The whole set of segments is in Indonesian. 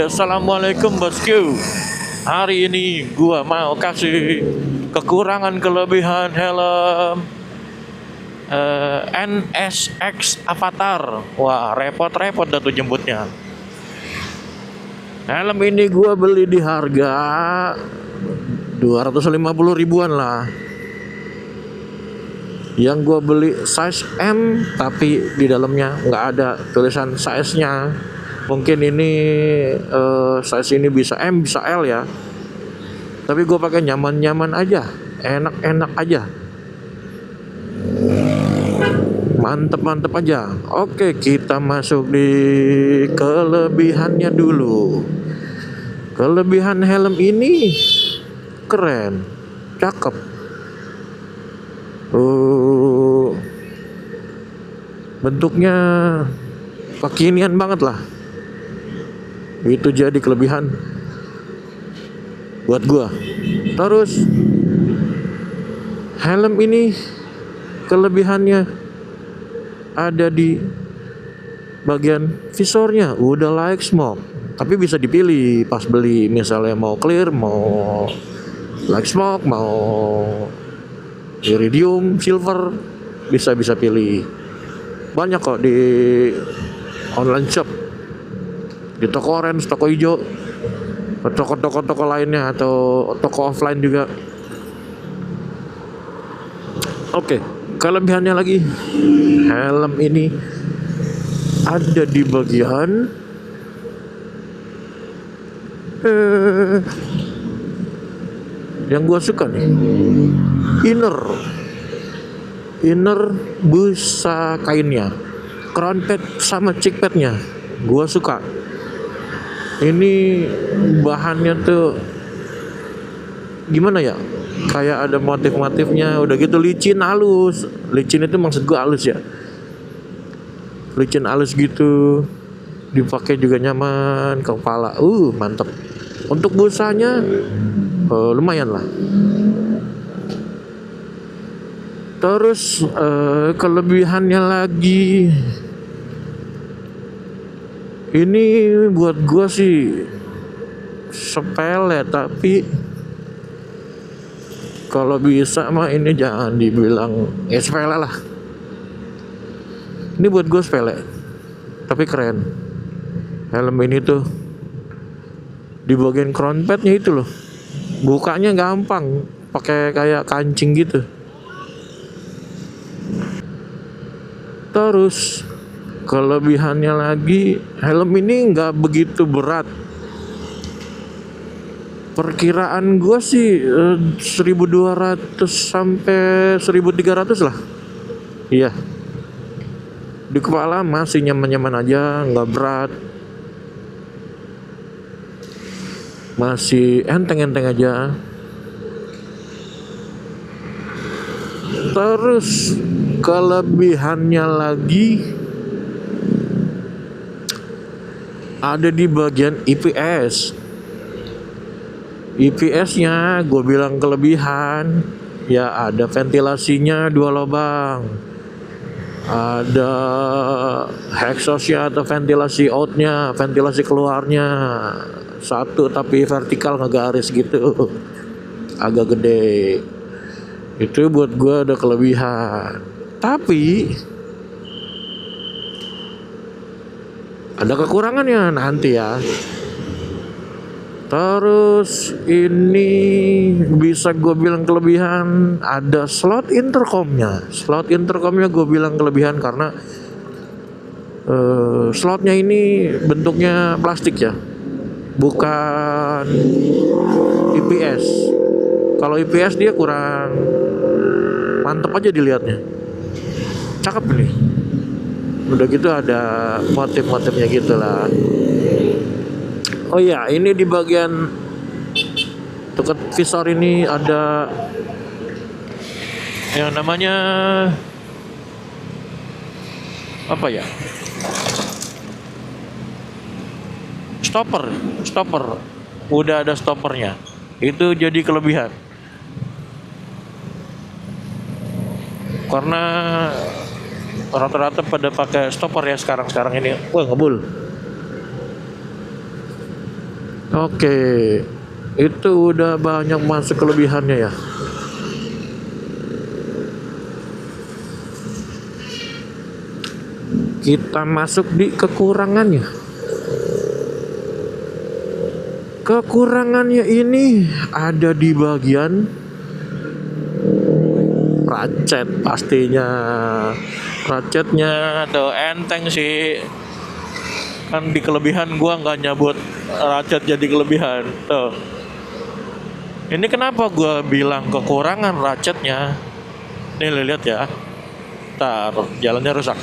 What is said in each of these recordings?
Assalamualaikum bosku. Hari ini gua mau kasih kekurangan kelebihan helm NSX Avatar. Wah, repot-repot dah tuh jemputnya. Helm ini gua beli di harga 250 ribuan lah. Yang gua beli size M, tapi di dalamnya nggak ada tulisan size-nya. Mungkin ini size ini bisa M bisa L ya, tapi gue pakai nyaman-nyaman aja, enak-enak aja, mantep-mantep aja. Oke, kita masuk di kelebihannya dulu. Kelebihan helm ini keren, cakep. Bentuknya kekinian banget lah. Itu jadi kelebihan buat gua. Terus helm ini kelebihannya ada di bagian visornya, udah like smoke, tapi bisa dipilih pas beli, misalnya mau clear, mau like smoke, mau iridium, silver, bisa pilih. Banyak kok di online shop, di toko orange, toko hijau, toko lainnya, atau toko offline juga. Oke, kelebihannya lagi, helm ini ada di bagian yang gua suka nih, inner busa kainnya, crown pad sama cheek padnya, gua suka. Ini bahannya tuh gimana ya, kayak ada motif-motifnya, udah gitu licin halus. Licin itu maksud gue halus ya, licin halus gitu, dipakai juga nyaman ke kepala, mantep. Untuk busanya lumayan lah. Terus kelebihannya lagi, ini buat gua sih sepele, tapi kalau bisa mah ini jangan dibilang sepele lah. Ini buat gua sepele, tapi keren. Helm ini tuh di bagian crown padnya itu loh, bukanya gampang, pakai kayak kancing gitu. Terus kelebihannya lagi, helm ini nggak begitu berat. Perkiraan gue sih 1200 sampai 1300 lah. Iya. Di kepala masih nyaman-nyaman aja, nggak berat. Masih enteng-enteng aja. Terus kelebihannya lagi ada di bagian IPS. IPS-nya gue bilang kelebihan, ya ada ventilasinya 2 lubang, ada exhaust-nya atau ventilasi out-nya, ventilasi keluarnya 1 tapi vertikal ngegaris gitu, agak gede. Itu buat gue ada kelebihan. Tapi ada kekurangannya nanti ya. Terus ini bisa gue bilang kelebihan, ada slot intercomnya. Slot intercomnya gue bilang kelebihan karena slotnya ini bentuknya plastik ya, bukan IPS. Kalau IPS dia kurang mantep aja dilihatnya, cakep nih. Udah gitu ada motif-motifnya gitu lah. Oh iya, ini di bagian dekat visor ini ada yang namanya apa ya? Stopper. Udah ada stoppernya. Itu jadi kelebihan. Karena rata-rata pada pakai stopper ya sekarang ini. Wah, ngebul. Oke, itu udah banyak masuk kelebihannya ya. Kita masuk di kekurangannya. Kekurangannya ini ada di bagian ratchet pastinya. Ratchetnya tuh enteng sih. Kan di kelebihan gua nggak nyabut ratchet jadi kelebihan. Tuh. Ini kenapa gua bilang kekurangan ratchetnya? Nih lihat ya. Ntar jalannya rusak.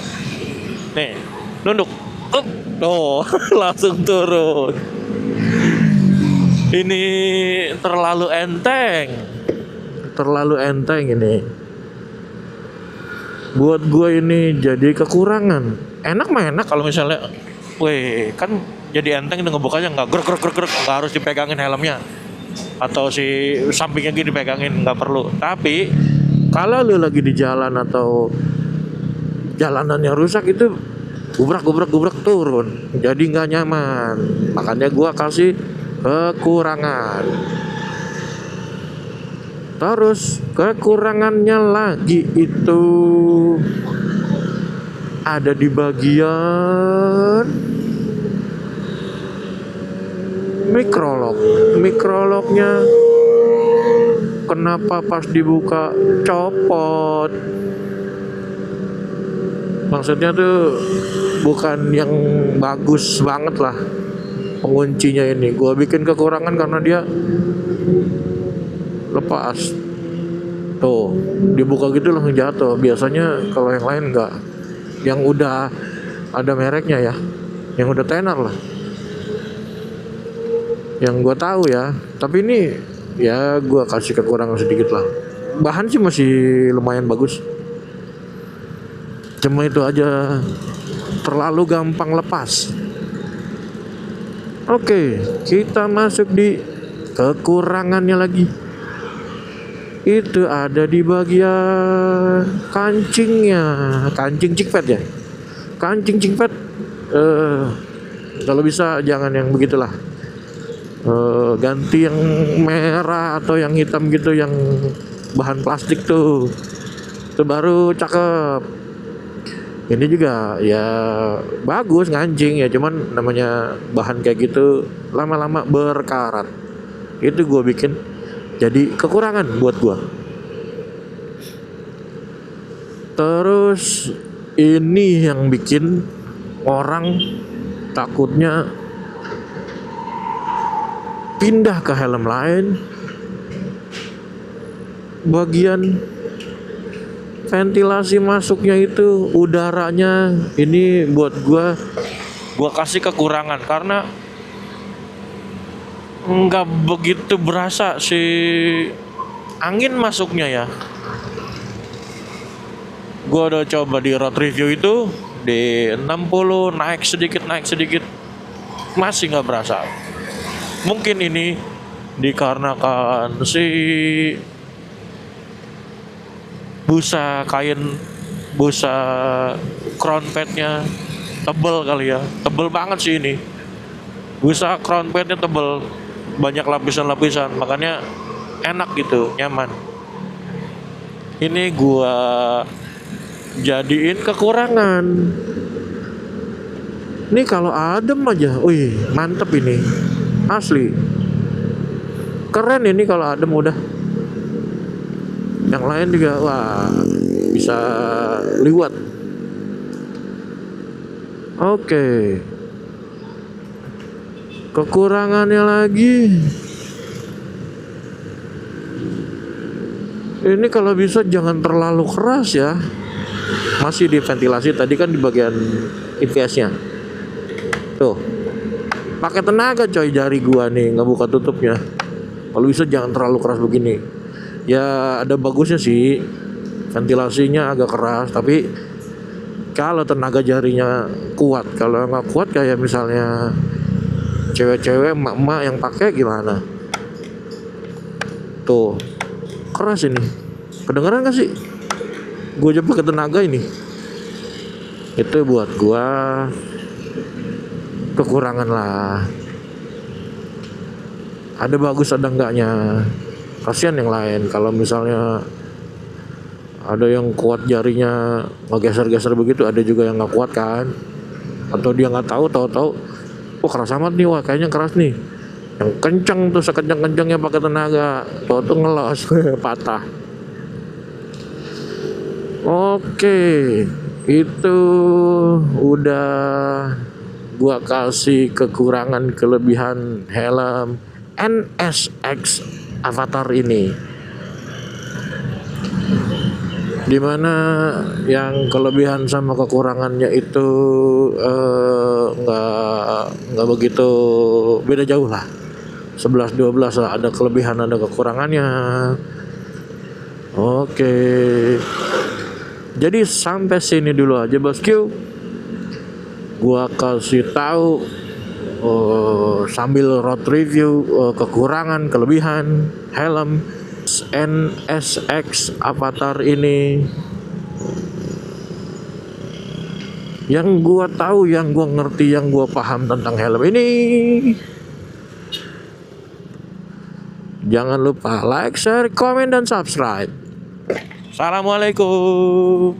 Nih, nunduk. Tuh, langsung turun. Ini terlalu enteng. Terlalu enteng ini. Buat gue ini jadi kekurangan. Enak mah enak kalau misalnya, weh, kan jadi enteng itu ngebukanya nggak grek, nggak harus dipegangin helmnya. Atau si sampingnya gini dipegangin, nggak perlu. Tapi kalau lu lagi di jalan atau jalanannya rusak itu gubrak turun, jadi nggak nyaman. Makanya gua kasih kekurangan. Terus kekurangannya lagi itu ada di bagian mikrolognya. Kenapa pas dibuka copot? Maksudnya tuh bukan yang bagus banget lah penguncinya ini. Gua bikin kekurangan karena dia lepas. Tuh, dibuka gitu langsung jatuh. Biasanya kalau yang lain enggak. Yang udah ada mereknya ya. Yang udah tenar lah. Yang gua tahu ya. Tapi ini ya gua kasih kekurangan sedikit lah. Bahan sih masih lumayan bagus. Cuma itu aja terlalu gampang lepas. Oke, kita masuk di kekurangannya lagi. Itu ada di bagian kancingnya, kancing cikpet ya. Kancing cikpet kalau bisa jangan yang begitulah. Ganti yang merah atau yang hitam gitu, yang bahan plastik tuh. Itu baru cakep. Ini juga ya bagus ngancing ya, cuman namanya bahan kayak gitu lama-lama berkarat. Itu gue bikin jadi kekurangan buat gue. Terus ini yang bikin orang takutnya pindah ke helm lain. Bagian ventilasi masuknya itu udaranya ini buat gua kasih kekurangan karena nggak begitu berasa si angin masuknya ya. Gua udah coba di road review itu di 60 naik sedikit masih nggak berasa. Mungkin ini dikarenakan si busa crown padnya tebel kali ya, tebel banget sih ini. Busa crown padnya tebel, banyak lapisan-lapisan, makanya enak gitu, nyaman. Ini gua jadiin kekurangan. Ini kalau adem aja, wih mantep ini, asli keren ini kalau adem udah. Yang lain juga wah bisa liwat. Oke. Kekurangannya lagi ini kalau bisa jangan terlalu keras ya. Masih di ventilasi tadi kan di bagian IPS-nya. Tuh. Pakai tenaga coy jari gua nih nggak buka tutupnya. Kalau bisa jangan terlalu keras begini. Ya ada bagusnya sih, ventilasinya agak keras, tapi kalau tenaga jarinya kuat. Kalau nggak kuat kayak misalnya cewek-cewek emak-emak yang pakai gimana? Tuh keras ini, kedengeran gak sih? Gue coba pakai tenaga ini, Itu buat gua kekurangan lah. Ada bagus ada enggaknya. Kasihan yang lain kalau misalnya ada yang kuat jarinya ngegeser-geser begitu, ada juga yang nggak kuat kan, atau dia nggak tahu, wah keras amat nih, wah kayaknya keras nih, yang kenceng tuh sekencang-kencangnya pakai tenaga, tuh ngelos patah. Oke, itu udah gua kasih kekurangan kelebihan helm NSX Avatar ini, dimana yang kelebihan sama kekurangannya itu nggak begitu beda jauh lah, 11-12 lah, ada kelebihan ada kekurangannya. Oke, jadi sampai sini dulu aja bosku, gua kasih tahu sambil road review kekurangan kelebihan helm NSX Avatar ini. Yang gua tahu, yang gua ngerti, yang gua paham tentang helm ini. Jangan lupa like, share, komen, dan subscribe. Assalamualaikum.